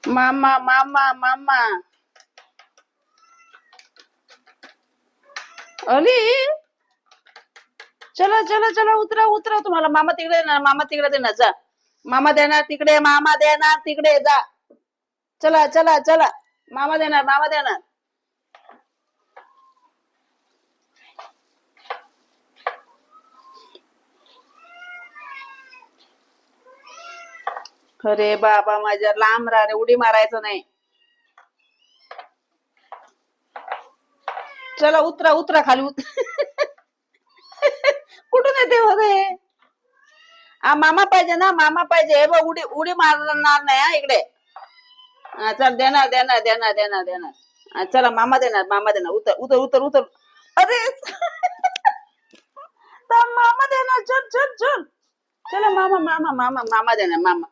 मामा मामा मामा. अली, चला चला चला, उतरा उतरा. तुम्हाला मामा तिकडे देणार, मामा तिकडे देणार, जा. मामा देणार तिकडे, मामा देणार तिकडे, जा. चला चला चला, मामा देणार, मामा देणार. अरे बाबा, माझ्या लांब राहा रे, उडी मारायचं नाही. चला उतरा उतरा खाली कुठून येते मध्ये? हा, मामा पाहिजे ना, मामा पाहिजे. हे बघ, उडी उडी मारणार नाही हा इकडे. हा, चल, देणार देणार देणार देणार देणार. हा, चला, मामा देणार, मामा देणार. उतर उतर उतर उतर. अरे मामा देणार, चल चल चल. चला, मामा मामा मामा मामा देणार, मामा.